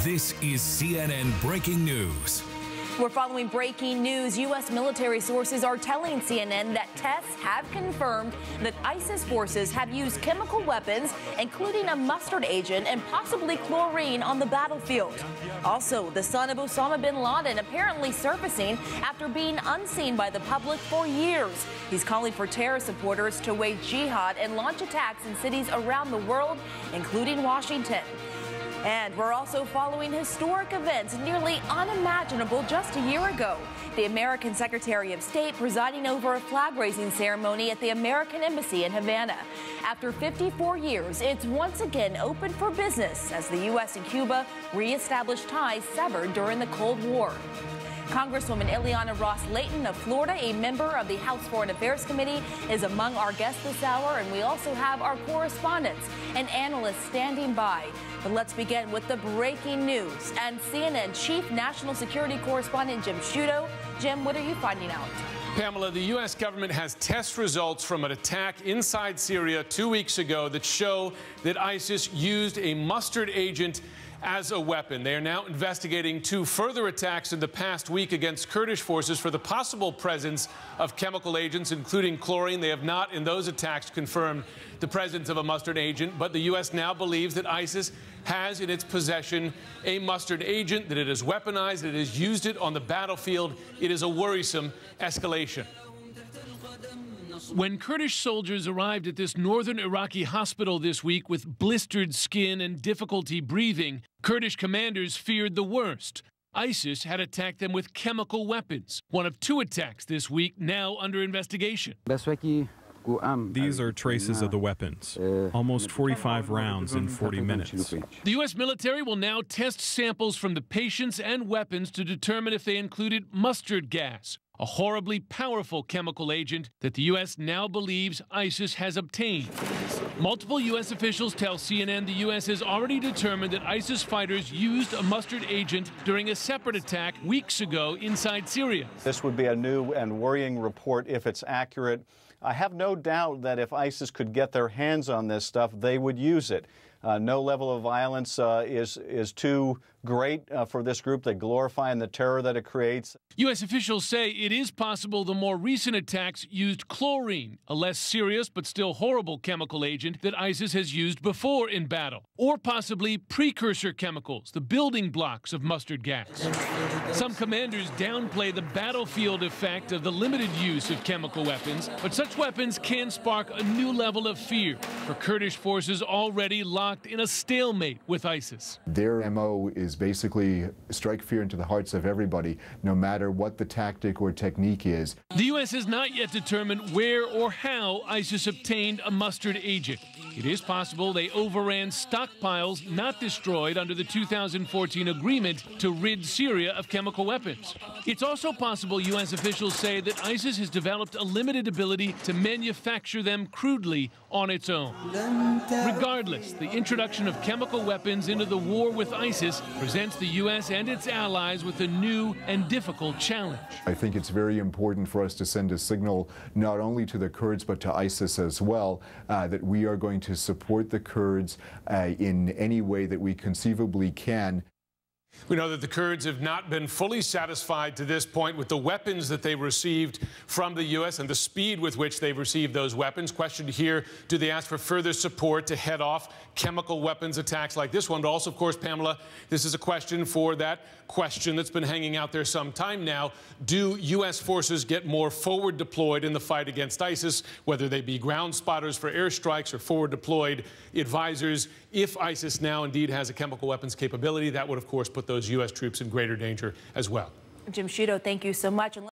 This is CNN Breaking News. We're following breaking news. U.S. military sources are telling CNN that tests have confirmed that ISIS forces have used chemical weapons, including a mustard agent and possibly chlorine, on the battlefield. Also, the son of Osama bin Laden apparently surfacing after being unseen by the public for years. He's calling for terror supporters to wage jihad and launch attacks in cities around the world, including Washington. And we're also following historic events nearly unimaginable just a year ago. The American Secretary of State presiding over a flag-raising ceremony at the American Embassy in Havana. After 54 years, it's once again open for business as the U.S. and Cuba reestablish ties severed during the Cold War. Congresswoman Leighton of Florida, a member of the House Foreign Affairs Committee, is among our guests this hour, and we also have our correspondents and analysts standing by. But let's begin with the breaking news. And CNN Chief National Security Correspondent Jim Sciutto. Jim, what are you finding out? Pamela, the U.S. government has test results from an attack inside Syria 2 weeks ago that show that ISIS used a mustard agent as a weapon. They are now investigating 2 further attacks in the past week against Kurdish forces for the possible presence of chemical agents, including chlorine. They have not, in those attacks, confirmed the presence of a mustard agent, but the U.S. now believes that ISIS has in its possession a mustard agent, that it has weaponized, that it has used it on the battlefield. It is a worrisome escalation. When Kurdish soldiers arrived at this northern Iraqi hospital this week with blistered skin and difficulty breathing, Kurdish commanders feared the worst. ISIS had attacked them with chemical weapons. One of 2 attacks this week now under investigation. These are traces of the weapons. Almost 45 rounds in 40 minutes. The U.S. military will now test samples from the patients and weapons to determine if they included mustard gas, a horribly powerful chemical agent that the U.S. now believes ISIS has obtained. Multiple U.S. officials tell CNN the U.S. has already determined that ISIS fighters used a mustard agent during a separate attack weeks ago inside Syria. This would be a new and worrying report if it's accurate. I have no doubt that if ISIS could get their hands on this stuff, they would use it. No level of violence is too great for this group. They glorify the terror that it creates. U.S. officials say it is possible the more recent attacks used chlorine, a less serious but still horrible chemical agent that ISIS has used before in battle, or possibly precursor chemicals, the building blocks of mustard gas. Some commanders downplay the battlefield effect of the limited use of chemical weapons, but such weapons can spark a new level of fear for Kurdish forces already locked in a stalemate with ISIS. Their MO is basically strike fear into the hearts of everybody, no matter what the tactic or technique is. The U.S. has not yet determined where or how ISIS obtained a mustard agent. It is possible they overran stockpiles not destroyed under the 2014 agreement to rid Syria of chemical weapons. It's also possible U.S. officials say that ISIS has developed a limited ability to manufacture them crudely on its own. Regardless, the introduction of chemical weapons into the war with ISIS presents the U.S. and its allies with a new and difficult challenge. I think it's very important for us to send a signal not only to the Kurds but to ISIS as well, that we are going to support the Kurds in any way that we conceivably can. We know that the Kurds have not been fully satisfied to this point with the weapons that they received from the U.S. and the speed with which they've received those weapons. Question here, do they ask for further support to head off chemical weapons attacks like this one? But also, of course, Pamela, this is a question for that question that's been hanging out there some time now. Do U.S. forces get more forward deployed in the fight against ISIS, whether they be ground spotters for airstrikes or forward deployed advisors? If ISIS now indeed has a chemical weapons capability, that would, of course, put those U.S. troops in greater danger as well. Jim Sciutto, thank you so much.